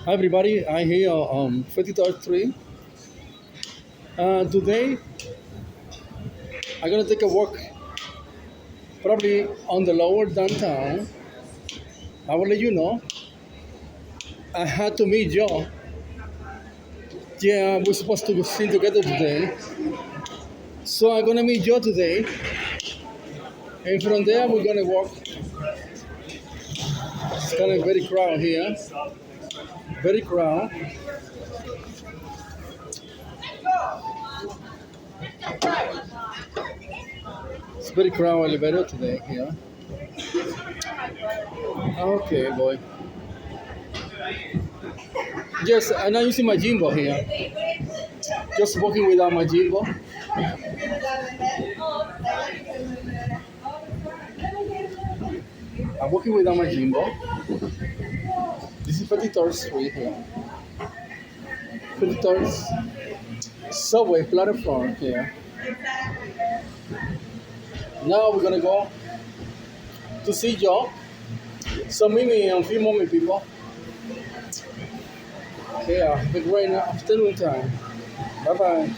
Hi everybody, I'm here on 53rd Street. Today I'm gonna take a walk probably on the lower downtown. I will let you know. I had to meet Joe. Yeah, we're supposed to sing together today. So I'm gonna meet Joe today. And from there we're gonna walk. It's kind of very crowded here. Very crowded. It's very crowded elevator today here. Okay, boy. Yes, I'm not using my gymbal here. Just walking without my gymbal. I'm walking without my gymbal. This is 53rd Street here. 53rd subway platform here. Now we're gonna go to see Joe. So meet me in a few moments, people. Yeah, have a great afternoon time. Bye bye.